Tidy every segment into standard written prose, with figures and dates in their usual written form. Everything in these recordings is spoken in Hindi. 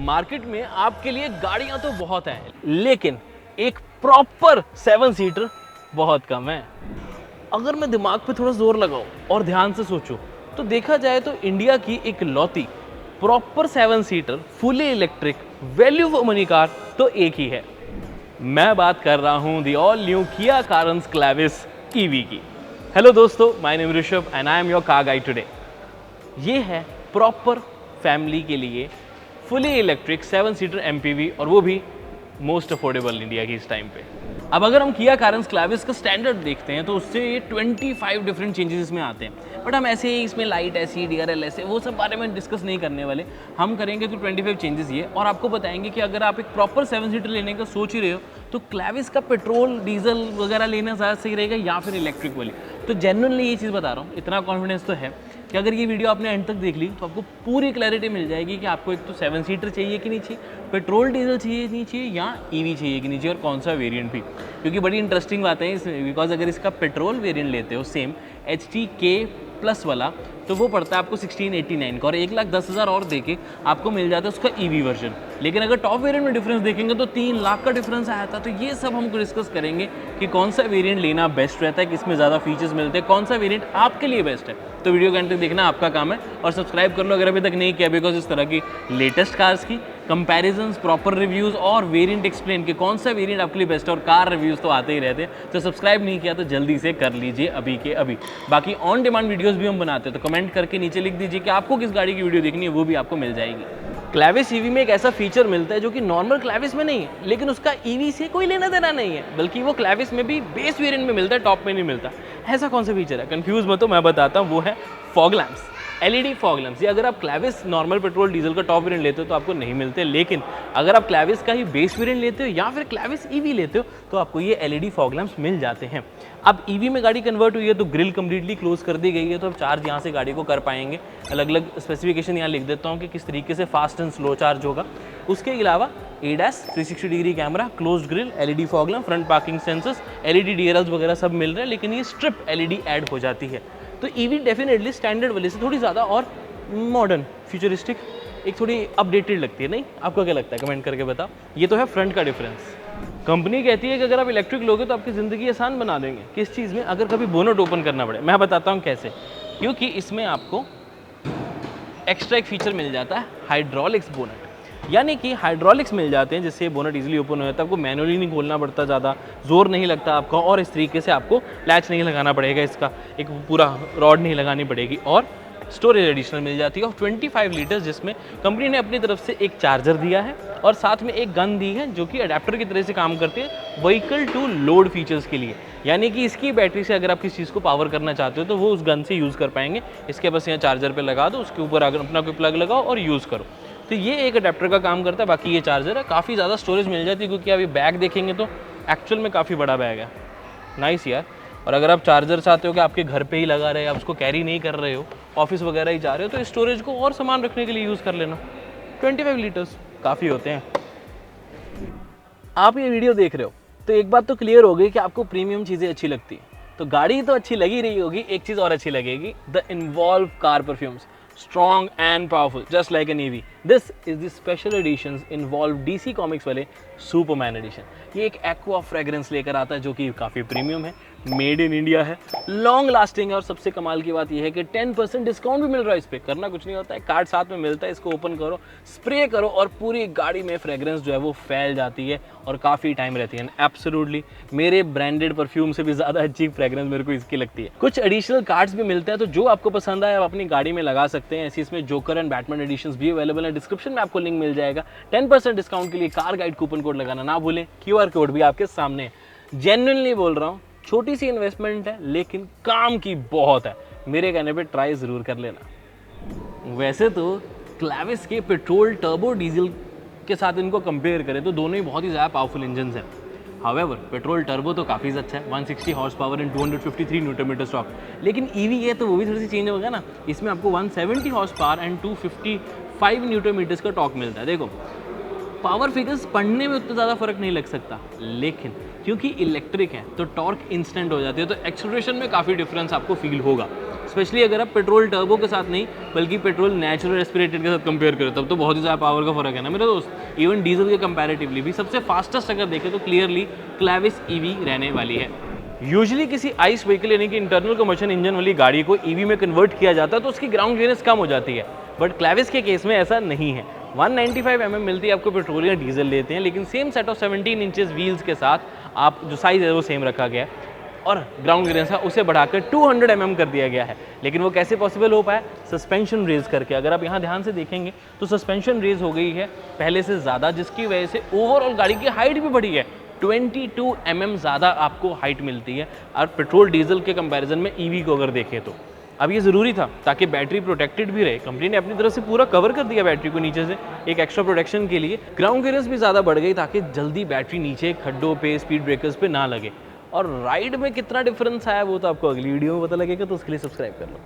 मार्केट में आपके लिए गाड़ियां तो बहुत हैं, लेकिन एक प्रॉपर 7 सीटर बहुत कम है। अगर मैं दिमाग पे थोड़ा जोर लगाऊं और ध्यान से सोचूं तो देखा जाए तो इंडिया की एक लौती proper 7 seater fully electric value for money car तो एक ही है। मैं बात कर रहा हूं the all new Kia Carens Clavis EV की। हेलो दोस्तों, my name Rishabh and I am your car guide today. ये है प्रॉपर फैमिली के लिए फुली इलेक्ट्रिक 7 सीटर एमपीवी और वो भी मोस्ट अफोर्डेबल इंडिया की इस टाइम पे। अब अगर हम किया कारेंस क्लेविस का स्टैंडर्ड देखते हैं तो उससे ये 25 डिफरेंट चेंजेस इसमें आते हैं, बट हम ऐसे ही इसमें लाइट ऐसी DRL ऐसे वो सब बारे में डिस्कस नहीं करने वाले। हम करेंगे तो 25 चेंजेस ये, और आपको बताएंगे कि अगर आप एक प्रॉपर 7 सीटर लेने का सोच ही रहे हो तो क्लेविस का पेट्रोल डीजल वगैरह लेना ज़्यादा सही रहेगा या फिर इलेक्ट्रिक वाली। तो जेन्युइनली ये चीज़ बता रहा हूँ, इतना कॉन्फिडेंस तो है कि अगर ये वीडियो आपने एंड तक देख ली तो आपको पूरी क्लैरिटी मिल जाएगी कि आपको एक तो 7 सीटर चाहिए कि नहीं चाहिए, पेट्रोल डीजल चाहिए नहीं चाहिए, या ईवी चाहिए कि नहीं चाहिए, और कौन सा वेरिएंट भी। क्योंकि बड़ी इंटरेस्टिंग बात है इसमें, बिकॉज अगर इसका पेट्रोल वेरिएंट लेते हो सेम HTK+ वाला तो वो पड़ता है आपको 1689 का, और 1,10,000 और देके आपको मिल जाता है उसका ईवी वर्जन। लेकिन अगर टॉप वेरिएंट में डिफरेंस देखेंगे तो 3 लाख का डिफरेंस आया था। तो ये सब हमको डिस्कस करेंगे कि कौन सा वेरिएंट लेना बेस्ट रहता है, किसमें ज़्यादा फीचर्स मिलते हैं, कौन सा वेरिएंट आपके लिए बेस्ट है। तो वीडियो के अंत तक देखना आपका काम है, और सब्सक्राइब कर लो अगर अभी तक नहीं किया, बिकॉज इस तरह की लेटेस्ट कार्स की कंपैरिजंस, प्रॉपर रिव्यूज़ और वेरिएंट एक्सप्लेन कि कौन सा वेरिएंट आपके लिए बेस्ट है, और कार रिव्यूज़ तो आते ही रहते हैं। तो सब्सक्राइब नहीं किया तो जल्दी से कर लीजिए अभी के अभी। बाकी ऑन डिमांड वीडियोस भी हम बनाते हैं, तो कमेंट करके नीचे लिख दीजिए कि आपको किस गाड़ी की वीडियो देखनी है, वो भी आपको मिल जाएगी। क्लेविस ईवी में एक ऐसा फीचर मिलता है जो कि नॉर्मल क्लेविस में नहीं है, लेकिन उसका ईवी से कोई लेना देना नहीं है, बल्कि वो क्लेविस में भी बेस वेरिएंट में मिलता है, टॉप में नहीं मिलता। ऐसा कौन सा फीचर है, कंफ्यूज मत हो, मैं बताता हूँ। वो है fog lamps, LED fog lamps. ये अगर आप क्लेविस नॉर्मल पेट्रोल डीजल का टॉप वेरिएंट लेते हो तो आपको नहीं मिलते, लेकिन अगर आप क्लेविस का ही बेस वेरिएंट लेते हो या फिर क्लेविस ईवी लेते हो तो आपको ये LED फॉग लैंप्स मिल जाते हैं। अब ईवी में गाड़ी कन्वर्ट हुई है तो ग्रिल कम्प्लीटली क्लोज कर दी गई है, तो आप चार्ज यहाँ से गाड़ी को कर पाएंगे। अलग अलग स्पेसिफिकेशन यहाँ लिख देता हूँ कि किस तरीके से फास्ट एंड स्लो चार्ज होगा। उसके अलावा ADAS 360 degree camera, closed grill, LED fog lamp, front parking sensors, LED DRLs वगैरह सब मिल रहे हैं, लेकिन ये स्ट्रिप LED ऐड हो जाती है। तो ईवी डेफिनेटली स्टैंडर्ड वाले से थोड़ी ज़्यादा और मॉडर्न, फ्यूचरिस्टिक, एक थोड़ी अपडेटेड लगती है। नहीं, आपको क्या लगता है कमेंट करके बताओ। ये तो है फ्रंट का डिफरेंस। कंपनी कहती है कि अगर आप इलेक्ट्रिक लोगे तो आपकी ज़िंदगी आसान बना देंगे। किस चीज़ में? अगर कभी बोनट ओपन करना पड़े। मैं बताता हूँ कैसे। क्योंकि इसमें आपको एक्स्ट्रा एक फीचर मिल जाता है, हाइड्रोलिक्स बोनट, यानी कि हाइड्रोलिक्स मिल जाते हैं जिससे बोनट इजीली ओपन हो जाता है। आपको मैनुअली नहीं खोलना पड़ता, ज़्यादा जोर नहीं लगता आपका, और इस तरीके से आपको लैच नहीं लगाना पड़ेगा, इसका एक पूरा रॉड नहीं लगानी पड़ेगी, और स्टोरेज एडिशनल मिल जाती है ऑफ 25 लीटर्स, जिसमें कंपनी ने अपनी तरफ से एक चार्जर दिया है और साथ में एक गन दी है जो कि अडेप्टर की तरह से काम करती है व्हीकल टू लोड फीचर्स के लिए। यानी कि इसकी बैटरी से अगर आप किसी चीज़ को पावर करना चाहते हो तो वो उस गन से यूज़ कर पाएंगे। इसके बस यहाँ चार्जर पे लगा दो, उसके ऊपर अगर अपना कोई प्लग लगाओ और यूज़ करो। तो ये एक अडेप्टर का काम करता है। बाकी ये चार्जर है, काफ़ी ज़्यादा स्टोरेज मिल जाती है, क्योंकि अभी बैग देखेंगे तो एक्चुअल में काफ़ी बड़ा बैग है। नाइस यार। और अगर आप चार्जर चाहते हो कि आपके घर पे ही लगा रहे, आप उसको कैरी नहीं कर रहे हो, ऑफिस वगैरह ही जा रहे हो, तो स्टोरेज को और सामान रखने के लिए यूज़ कर लेना। 25 लीटर्स काफ़ी होते हैं। आप ये वीडियो देख रहे हो तो एक बात तो क्लियर हो गई कि आपको प्रीमियम चीज़ें अच्छी लगती है, तो गाड़ी तो अच्छी लगी रही होगी, एक चीज़ और अच्छी लगेगी, the involve car perfumes, strong and powerful just like an EV. This is the special editions involve DC Comics वाले Superman edition. ये एक एक्वा फ्रेग्रेंस लेकर आता है जो कि काफ़ी प्रीमियम है, मेड इन इंडिया है, लॉन्ग लास्टिंग है, और सबसे कमाल की बात यह है कि 10% डिस्काउंट भी मिल रहा है इस पर। करना कुछ नहीं होता है, कार्ड साथ में मिलता है, इसको ओपन करो, स्प्रे करो, और पूरी गाड़ी में फ्रेग्रेंस जो है वो फैल जाती है और काफ़ी टाइम रहती है। एब्सोल्युटली मेरे ब्रांडेड परफ्यूम से भी ज़्यादा अच्छी फ्रेग्रेंस मेरे को इसकी लगती है। कुछ एडिशनल कार्ड्स भी मिलते हैं, तो जो आपको पसंद आए आप अपनी गाड़ी में लगा सकते हैं। ऐसी इसमें जोकर एंड बैटमैन एडिशंस भी अवेलेबल है। डिस्क्रिप्शन में आपको लिंक मिल जाएगा। 10% डिस्काउंट के लिए कार गाइड कूपन कोड लगाना ना भूलें। QR कोड भी आपके सामने है। जेन्युइनली बोल रहा हूँ, छोटी सी इन्वेस्टमेंट है लेकिन काम की बहुत है। मेरे कहने पे ट्राई ज़रूर कर लेना। वैसे तो क्लेविस के पेट्रोल टर्बो डीजल के साथ इनको कंपेयर करें तो दोनों ही बहुत ही ज़्यादा पावरफुल इंजन हैं। हावेवर पेट्रोल टर्बो तो काफ़ी अच्छा है, 160 horse power and 253 newton metre torque. लेकिन ईवी है तो वो भी थोड़ी सी चेंज होगा ना। इसमें आपको 170 horse power and 255 newton metres का टॉर्क मिलता है। देखो पावर फिगर्स पढ़ने में उतना ज़्यादा फर्क नहीं लग सकता, लेकिन क्योंकि इलेक्ट्रिक है तो टॉर्क इंस्टेंट हो जाती है, तो एक्सेलरेशन में काफ़ी डिफरेंस आपको फील होगा। स्पेशली अगर आप पेट्रोल टर्बो के साथ नहीं बल्कि पेट्रोल नेचुरल एस्पिरेटेड के साथ कंपेयर करें तब तो बहुत ही ज़्यादा पावर का फर्क है ना मेरे दोस्त। इवन डीजल के कंपैरेटिवली भी सबसे फास्टेस्ट अगर देखें तो क्लियरली क्लैविस ईवी रहने वाली है। यूजुअली किसी आइस व्हीकल यानी कि इंटरनल कम्बशन इंजन वाली गाड़ी को ईवी में कन्वर्ट किया जाता है तो उसकी ग्राउंड क्लियरेंस कम हो जाती है, बट क्लैविस के केस में ऐसा नहीं है। 195 mm मिलती है आपको पेट्रोल या डीजल लेते हैं, लेकिन same set of 17 inches wheels के साथ आप जो साइज़ है वो सेम रखा गया है और ग्राउंड क्लियरेंस है उसे बढ़ाकर 200 mm कर दिया गया है। लेकिन वो कैसे पॉसिबल हो पाया? सस्पेंशन रेज करके। अगर आप यहाँ ध्यान से देखेंगे तो सस्पेंशन रेज हो गई है पहले से ज़्यादा, जिसकी वजह से ओवरऑल गाड़ी की हाइट भी बढ़ी है। 22 mm ज़्यादा आपको हाइट मिलती है और पेट्रोल डीजल के कंपैरिजन में ईवी को अगर देखें तो। अब ये ज़रूरी था ताकि बैटरी प्रोटेक्टेड भी रहे। कंपनी ने अपनी तरफ से पूरा कवर कर दिया बैटरी को नीचे से एक एक्स्ट्रा प्रोटेक्शन के लिए। ग्राउंड क्लियरेंस भी ज़्यादा बढ़ गई ताकि जल्दी बैटरी नीचे खड्डों पे, स्पीड ब्रेकर्स पे ना लगे। और राइड में कितना डिफरेंस आया वो तो आपको अगली वीडियो में पता लगेगा, तो उसके लिए सब्सक्राइब कर लो।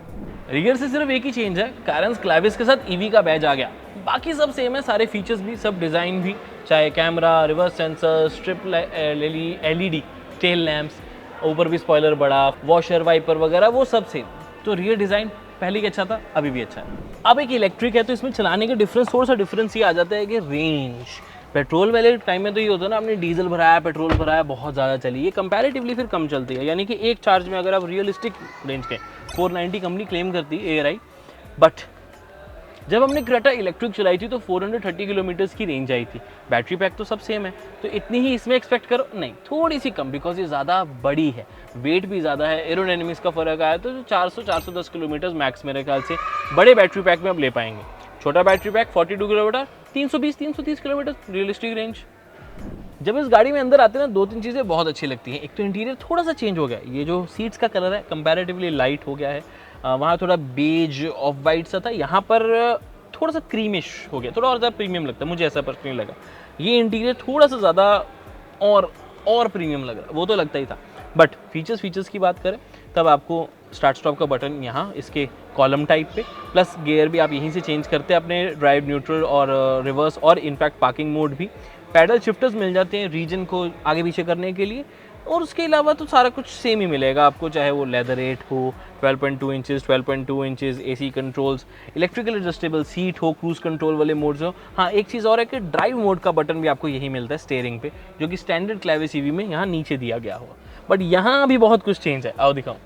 रियर से सिर्फ एक ही चेंज है, कारेंस क्लैविस के साथ ईवी का बैज आ गया, बाकी सब सेम है, सारे फीचर्स भी, सब डिज़ाइन भी, चाहे camera, reverse sensor, strip LED, tail lamps, ऊपर भी स्पॉइलर बड़ा, वॉशर, वाइपर वगैरह वो सब सेम। तो रियर डिज़ाइन पहले ही अच्छा था, अभी भी अच्छा है। अब एक इलेक्ट्रिक है तो इसमें चलाने के डिफरेंस, थोड़ा सा डिफरेंस ये आ जाता है कि रेंज। पेट्रोल वाले टाइम में तो ये होता है ना, आपने डीजल भराया, पेट्रोल भराया, बहुत ज़्यादा चली, ये कंपैरेटिवली फिर कम चलती है। यानी कि एक चार्ज में अगर आप रियलिस्टिक रेंज के 490 कंपनी क्लेम करती है ARI, बट जब हमने क्रेटा इलेक्ट्रिक चलाई थी तो 430 किलोमीटर्स की रेंज आई थी। बैटरी पैक तो सब सेम है, तो इतनी ही इसमें एक्सपेक्ट करो, नहीं थोड़ी सी कम, बिकॉज ये ज़्यादा बड़ी है, वेट भी ज़्यादा है, एरोडायनेमिक्स का फर्क आया तो 400-410 किलोमीटर मैक्स मेरे ख्याल से बड़े बैटरी पैक में आप ले पाएंगे। छोटा battery pack 42 kilometre, 320-330 kilometre realistic range. जब इस गाड़ी में अंदर आते हैं ना, 2-3 चीज़ें बहुत अच्छी लगती हैं। एक तो इंटीरियर थोड़ा सा चेंज हो गया, ये जो सीट्स का कलर है कंपैरेटिवली लाइट हो गया है। वहाँ थोड़ा बेज ऑफ वाइट सा था, यहाँ पर थोड़ा सा क्रीमिश हो गया, थोड़ा और ज़्यादा प्रीमियम लगता है, मुझे ऐसा पर्सनली लगा। ये इंटीरियर थोड़ा सा ज़्यादा और प्रीमियम लग रहा है, वो तो लगता ही था। बट फीचर्स की बात करें तब आपको स्टार्ट स्टॉप का बटन यहाँ इसके कॉलम टाइप पे, प्लस गियर भी आप यहीं से चेंज करते हैं अपने ड्राइव, न्यूट्रल और रिवर्स, और इनफैक्ट पार्किंग मोड भी। पैडल शिफ्टर्स मिल जाते हैं रीजन को आगे पीछे करने के लिए, और उसके अलावा तो सारा कुछ सेम ही मिलेगा आपको, चाहे वो लेदर 8 हो, 12.2 inches, 12.2 inches, AC controls, electrical adjustable seat हो, क्रूज कंट्रोल वाले मोड्स हो। हाँ, एक चीज़ और है कि ड्राइव मोड का बटन भी आपको यही मिलता है स्टीयरिंग पे, जो कि स्टैंडर्ड क्लैविस ईवी में यहाँ नीचे दिया गया हुआ। बट यहाँ भी बहुत कुछ चेंज है, आओ दिखाऊं।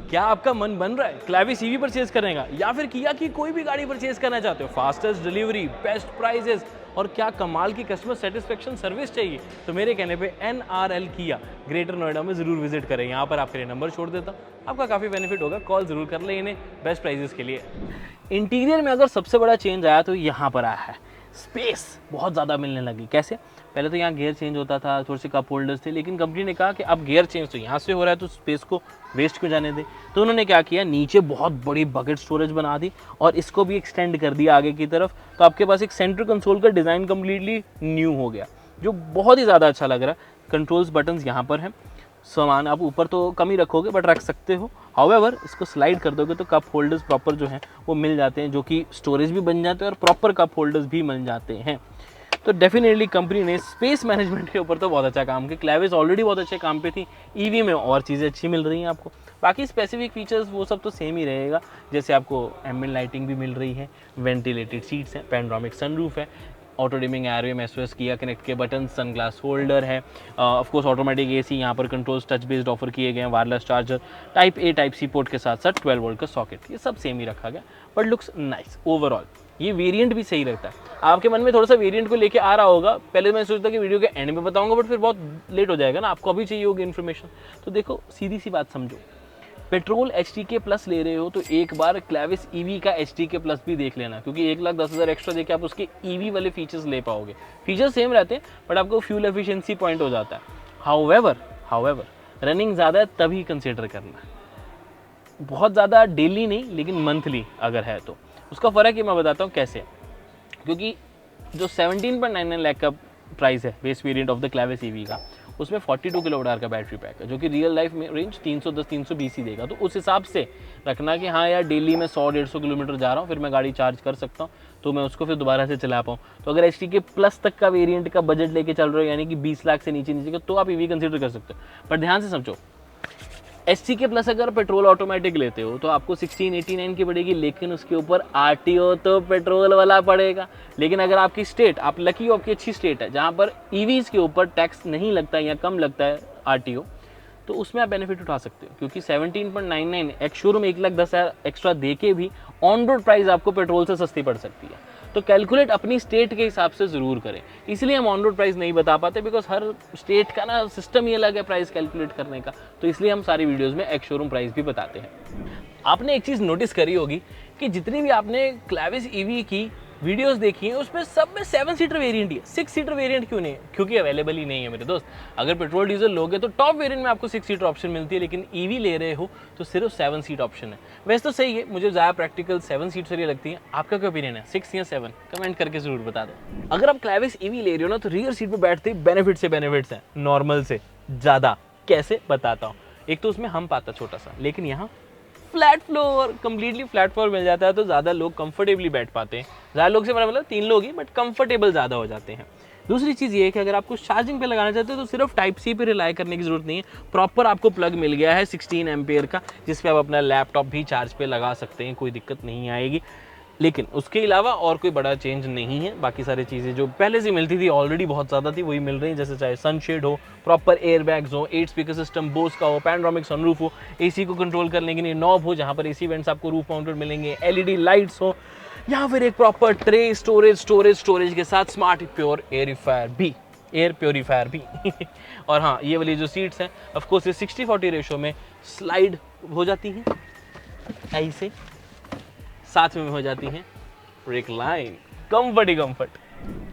क्या आपका मन बन रहा है क्लैविस ईवी परचेज करने का, या फिर किया कि कोई भी गाड़ी परचेज करना चाहते हो, फास्टेस्ट डिलीवरी, बेस्ट प्राइजेस और क्या कमाल की कस्टमर सेटिस्फेक्शन सर्विस चाहिए, तो मेरे कहने पे NRL किया ग्रेटर नोएडा में ज़रूर विजिट करें। यहाँ पर आपके लिए नंबर छोड़ देता हूँ, आपका काफ़ी बेनिफिट होगा, कॉल ज़रूर कर लें इन्हें बेस्ट प्राइजेस के लिए। इंटीरियर में अगर सबसे बड़ा चेंज आया तो यहाँ पर आया है, स्पेस बहुत ज़्यादा मिलने लगी। कैसे? पहले तो यहाँ गियर चेंज होता था, थोड़े से कप होल्डर्स थे, लेकिन कंपनी ने कहा कि अब गियर चेंज तो यहाँ से हो रहा है तो स्पेस को वेस्ट क्यों जाने दे, तो उन्होंने क्या किया, नीचे बहुत बड़ी बकेट स्टोरेज बना दी और इसको भी एक्सटेंड कर दिया आगे की तरफ। तो आपके पास एक सेंटर कंसोल का डिज़ाइन कम्प्लीटली न्यू हो गया, जो बहुत ही ज़्यादा अच्छा लग रहा है। कंट्रोल्स बटन्स यहाँ पर हैं, सामान आप ऊपर तो कम ही रखोगे बट रख सकते हो, हाउएवर इसको स्लाइड कर दोगे तो कप होल्डर्स प्रॉपर जो हैं वो मिल जाते हैं, जो कि स्टोरेज भी बन जाते हैं और प्रॉपर कप होल्डर्स भी मिल जाते हैं। तो डेफिनेटली कंपनी ने स्पेस मैनेजमेंट के ऊपर तो बहुत अच्छा काम किया। क्लैविस ऑलरेडी बहुत अच्छे काम पे थी, ईवी में और चीज़ें अच्छी मिल रही हैं आपको। बाकी स्पेसिफिक फीचर्स वो सब तो सेम ही रहेगा, जैसे आपको एम्बिएंट लाइटिंग भी मिल रही है, वेंटिलेटेड सीट्स हैं, पैनोरामिक सनरूफ है, ऑटो डिमिंग एयरवे, SOS किया कनेक्ट के बटन, सनग्लास होल्डर है, ऑफ कोर्स ऑटोमेटिक AC, यहाँ पर कंट्रोल्स टच बेस्ड ऑफर किए गए हैं, wireless charger, type A type C port के साथ साथ 12 वोल्ट का सॉकेट, ये सब सेम ही रखा गया, बट लुक्स नाइस ओवरऑल। ये वेरिएंट भी सही लगता है। आपके मन में थोड़ा सा वेरिएंट को लेके आ रहा होगा, पहले मैं सोचता कि वीडियो के एंड में बताऊंगा, बट फिर बहुत लेट हो जाएगा ना, आपको अभी चाहिए होगी इन्फॉर्मेशन। तो देखो सीधी सी बात समझो, पेट्रोल HTK प्लस ले रहे हो तो एक बार क्लैविस ईवी का HTK प्लस भी देख लेना, क्योंकि 1,10,000 एक्स्ट्रा देके आप उसके ईवी वाले फीचर्स ले पाओगे। फीचर्स सेम रहते हैं बट आपको फ्यूल एफिशिएंसी पॉइंट हो जाता है। हाउएवर रनिंग ज़्यादा है तभी कंसिडर करना, बहुत ज़्यादा डेली नहीं लेकिन मंथली अगर है तो। उसका फ़र्क है मैं बताता हूँ कैसे, क्योंकि जो 17.99 लाख का प्राइस है base variant of the Clavis EV का, उसमें 42 किलोवाट का बैटरी पैक है, जो कि रियल लाइफ में रेंज 310-320 ही देगा। तो उस हिसाब से रखना कि हाँ यार डेली मैं 100-150 किलोमीटर जा रहा हूँ, फिर मैं गाड़ी चार्ज कर सकता हूँ, तो मैं उसको फिर दोबारा से चला पाऊँ। तो अगर HTK प्लस तक का वेरिएंट का बजट लेके चल रहे हो, यानी कि 20 लाख से नीचे का, तो आप ईवी कंसिडर कर सकते हो। पर ध्यान से समझो, SC के प्लस अगर पेट्रोल ऑटोमेटिक लेते हो तो आपको 1689 की पड़ेगी, लेकिन उसके ऊपर RTO तो पेट्रोल वाला पड़ेगा। लेकिन अगर आपकी स्टेट, आप लकी हो आपकी अच्छी स्टेट है जहाँ पर EVs के ऊपर टैक्स नहीं लगता या कम लगता है RTO, तो उसमें आप बेनिफिट उठा सकते हो, क्योंकि 17.99 एक शोरूम 1,10,000 एक्स्ट्रा दे के भी ऑन रोड प्राइस आपको पेट्रोल से सस्ती पड़ सकती है। तो कैलकुलेट अपनी स्टेट के हिसाब से ज़रूर करें। इसलिए हम ऑन रोड प्राइस नहीं बता पाते, बिकॉज हर स्टेट का ना सिस्टम ही अलग है प्राइस कैलकुलेट करने का, तो इसलिए हम सारी वीडियोज़ में एक्स शोरूम प्राइस भी बताते हैं। आपने एक चीज़ नोटिस करी होगी कि जितनी भी आपने क्लैविस EV की वीडियोस देखी हैं उसमें सब में 7 सीटर वेरिएंट ही है। 6 सीटर वेरिएंट क्यों नहीं है? क्योंकि अवेलेबल ही नहीं है मेरे दोस्त। अगर पेट्रोल डीजल लोगे तो टॉप वेरिएंट में आपको 6 सीटर ऑप्शन मिलती है, लेकिन EV ले रहे हो तो सिर्फ 7 सीट ऑप्शन है। वैसे तो सही है, मुझे ज़्यादा प्रैक्टिकल 7 सीट सही लगती है। आपका क्या ओपिनियन है, 6 या 7? कमेंट करके जरूर बता दो। अगर आप क्लैविस EV ले रहे हो ना तो रियर सीट पर बैठते ही बेनिफिट्स हैं नॉर्मल से ज़्यादा। कैसे बताता हूँ। एक तो उसमें हम पाता छोटा सा, लेकिन यहाँ flat floor, completely flat flour mill जाता है, तो ज़्यादा लोग कंफर्टेबली बैठ पाते हैं। ज़्यादा लोग से मेरा मतलब 3 लोग ही, बट कंफर्टेबल ज़्यादा हो जाते हैं। दूसरी चीज़ ये है कि अगर आपको चार्जिंग पे लगाना चाहते हो तो सिर्फ टाइप सी पे रिलाई करने की ज़रूरत नहीं है। प्रॉपर आपको प्लग मिल गया है 16 एम्पेयर का, जिस पे आप अपना लैपटॉप भी चार्ज पे लगा सकते हैं, कोई दिक्कत नहीं आएगी। लेकिन उसके अलावा और कोई बड़ा चेंज नहीं है। बाकी सारी चीज़ें जो पहले से मिलती थी ऑलरेडी बहुत ज़्यादा थी, वही मिल रही है। जैसे चाहे सनशेड हो, प्रॉपर एयर बैग्स हो, 8 स्पीकर सिस्टम बोस का हो, पैनोरामिक सनरूफ हो, AC को कंट्रोल करने के लिए नॉब हो जहाँ पर AC वेंट्स आपको रूफ माउंटेड मिलेंगे, LED लाइट्स हो, या फिर एक प्रॉपर ट्रे स्टोरेज के साथ स्मार्ट प्योर एयर प्योरीफायर भी और हाँ, ये वाली जो सीट्स हैं ऑफकोर्स ये 60-40 रेशो में स्लाइड हो जाती हैं, ऐसे साथ में हो जाती हैं रिक्लाइन, कंफर्ट।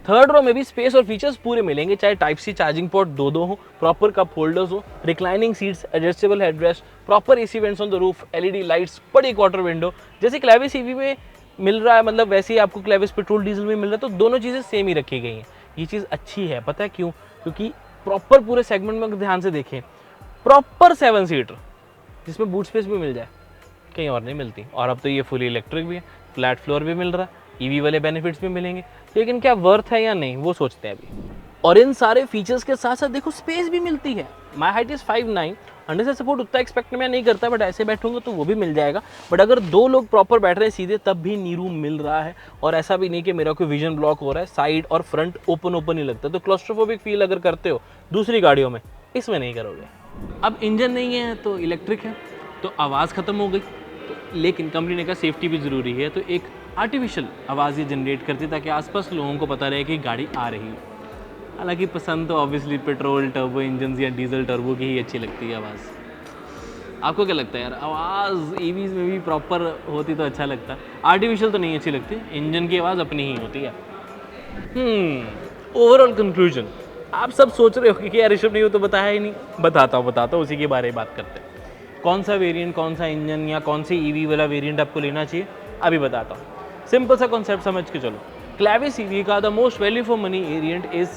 थर्ड रो में भी स्पेस और फीचर्स पूरे मिलेंगे, चाहे टाइप सी चार्जिंग पोर्ट दो हो, प्रॉपर कप होल्डर्स हो, reclining seats, adjustable headrest, proper AC vents on the roof, LED lights, बड़ी क्वार्टर विंडो। जैसे क्लैविस EV में मिल रहा है, मतलब वैसे ही आपको क्लैविस पेट्रोल डीजल में मिल रहा है, तो दोनों चीज़ें सेम ही रखी गई हैं। ये चीज़ अच्छी है, पता है क्यों? क्योंकि प्रॉपर पूरे सेगमेंट में ध्यान से देखें, प्रॉपर 7 सीटर जिसमें बूट स्पेस भी मिल जाए, कहीं और नहीं मिलती। और अब तो ये फुली इलेक्ट्रिक भी है, फ्लैट फ्लोर भी मिल रहा है, EV वाले बेनिफिट्स भी मिलेंगे, लेकिन क्या वर्थ है या नहीं वो सोचते हैं अभी। और इन सारे फीचर्स के साथ साथ देखो स्पेस भी मिलती है। माई हाइट इज़ 5'9", अंडर से सपोर्ट उतना एक्सपेक्ट मैं नहीं करता, बट ऐसे बैठूंगा तो वो भी मिल जाएगा। बट अगर 2 लोग प्रॉपर बैठ रहे हैं सीधे तब भी नी रूम मिल रहा है, और ऐसा भी नहीं कि मेरा कोई विजन ब्लॉक हो रहा है। साइड और फ्रंट ओपन ही लगता है, तो क्लॉस्ट्रोफोबिक फील अगर करते हो दूसरी गाड़ियों में, इसमें नहीं करोगे। अब इंजन नहीं है तो इलेक्ट्रिक है, तो आवाज़ ख़त्म हो गई, लेकिन कंपनी ने कहा सेफ्टी भी ज़रूरी है, तो एक आर्टिफिशियल आवाज़ ये जनरेट करती है ताकि आसपास लोगों को पता रहे कि गाड़ी आ रही है। हालांकि पसंद तो ऑब्वियसली पेट्रोल टर्बो इंजन या डीजल टर्बो की ही अच्छी लगती है आवाज़। आपको क्या लगता है यार, आवाज़ EVs में भी प्रॉपर होती तो अच्छा लगता? आर्टिफिशियल तो नहीं अच्छी लगती, इंजन की आवाज़ अपनी ही होती है। ओवरऑल कंक्लूजन, आप सब सोच रहे हो कि यार ऋषभ नहीं हो तो बताया ही नहीं। बताता हूँ, उसी के बारे में बात करते हैं। कौन सा वेरिएंट, कौन सा इंजन या कौन सी EV वाला वेरिएंट आपको लेना चाहिए, अभी बताता हूँ। सिंपल सा कॉन्सेप्ट समझ के चलो। क्लैविस EV का the most value for money variant is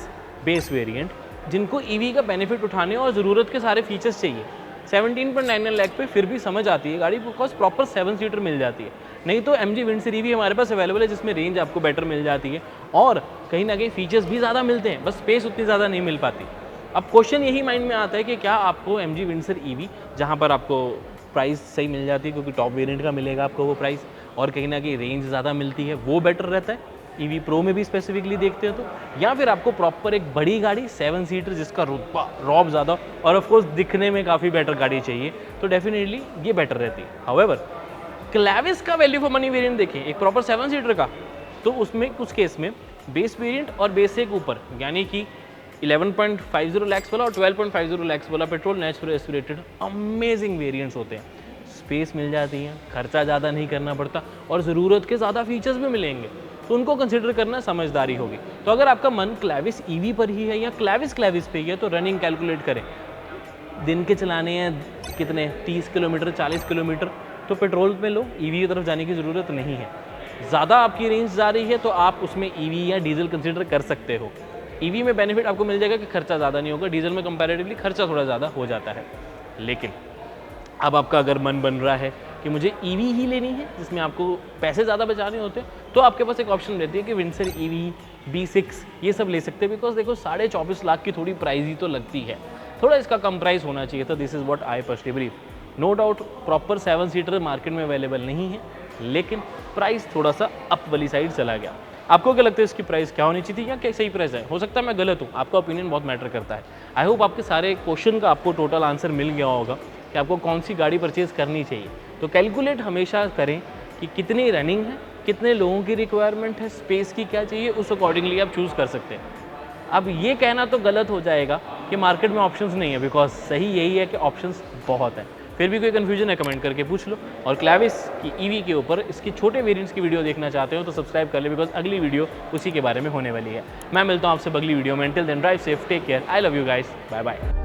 base variant, जिनको EV का बेनिफिट उठाने और ज़रूरत के सारे फीचर्स चाहिए। 17.99 लाख पे फिर भी समझ आती है गाड़ी, बिकॉज प्रॉपर 7 सीटर मिल जाती है। नहीं तो MG विंडसर EV हमारे पास अवेलेबल है, जिसमें रेंज आपको बेटर मिल जाती है और कहीं ना कहीं फीचर्स भी ज़्यादा मिलते हैं, बस स्पेस उतनी ज़्यादा नहीं मिल पाती। अब क्वेश्चन यही माइंड में आता है कि क्या आपको MG विंडसर EV, जहाँ पर आपको प्राइस सही मिल जाती है क्योंकि टॉप वेरिएंट का मिलेगा आपको वो प्राइस, और कहीं ना कहीं रेंज ज़्यादा मिलती है, वो बेटर रहता है EV प्रो में भी स्पेसिफिकली देखते हैं तो, या फिर आपको प्रॉपर एक बड़ी गाड़ी 7 सीटर जिसका रुतबा रॉब ज़्यादा और ऑफकोर्स दिखने में काफ़ी बेटर गाड़ी चाहिए, तो डेफिनेटली ये बेटर रहती है। हाउएवर क्लैविस का वैल्यू फॉर मनी वेरिएंट देखें, एक प्रॉपर 7 सीटर का, तो उसमें कुछ केस में बेस वेरिएंट और बेस से ऊपर यानी कि 11.50 लाख वाला और 12.50 लाख वाला petrol natural aspirated amazing variants होते हैं। स्पेस मिल जाती है, खर्चा ज़्यादा नहीं करना पड़ता और ज़रूरत के ज़्यादा फीचर्स भी मिलेंगे, तो उनको कंसिडर करना समझदारी होगी। तो अगर आपका मन क्लैविस EV पर ही है या क्लैविस पे ही है, तो रनिंग कैलकुलेट करें। दिन के चलाने हैं कितने, 30 किलोमीटर 40 किलोमीटर, तो पेट्रोल में लो, EV की तरफ जाने की ज़रूरत नहीं है। ज़्यादा आपकी रेंज जा रही है तो आप उसमें EV या डीजल कंसिडर कर सकते हो। EV में बेनिफिट आपको मिल जाएगा कि खर्चा ज़्यादा नहीं होगा, डीजल में कंपैरेटिवली खर्चा थोड़ा ज़्यादा हो जाता है। लेकिन अब आपका अगर मन बन रहा है कि मुझे EV ही लेनी है जिसमें आपको पैसे ज़्यादा बचाने होते हैं, तो आपके पास एक ऑप्शन रहती है कि विंडसर EV, B6 ये सब ले सकते हैं। बिकॉज देखो 24.5 लाख की थोड़ी प्राइस ही तो लगती है, थोड़ा इसका कम प्राइस होना चाहिए था। This is what I personally believe. No doubt proper 7 seater market में अवेलेबल नहीं है, लेकिन प्राइस थोड़ा सा अप वाली साइड चला गया। आपको क्या लगता है इसकी प्राइस क्या होनी चाहिए थी या क्या सही प्राइस है? हो सकता है मैं गलत हूँ, आपका ओपिनियन बहुत मैटर करता है। आई होप आपके सारे क्वेश्चन का आपको टोटल आंसर मिल गया होगा कि आपको कौन सी गाड़ी परचेज़ करनी चाहिए। तो कैलकुलेट हमेशा करें कि कितनी रनिंग है, कितने लोगों की रिक्वायरमेंट है, स्पेस की क्या चाहिए, उस अकॉर्डिंगली आप चूज़ कर सकते हैं। अब ये कहना तो गलत हो जाएगा कि मार्केट में ऑप्शंस नहीं है, बिकॉज सही यही है कि ऑप्शंस बहुत हैं। फिर भी कोई कन्फ्यूजन है कमेंट करके पूछ लो। और क्लैविस की ईवी के ऊपर इसके छोटे वेरिएंट्स की वीडियो देखना चाहते हो तो सब्सक्राइब कर ले, बिकॉज अगली वीडियो उसी के बारे में होने वाली है। मैं मिलता हूँ आपसे अगली वीडियो में। Till then drive safe, take care, I love you guys, bye bye.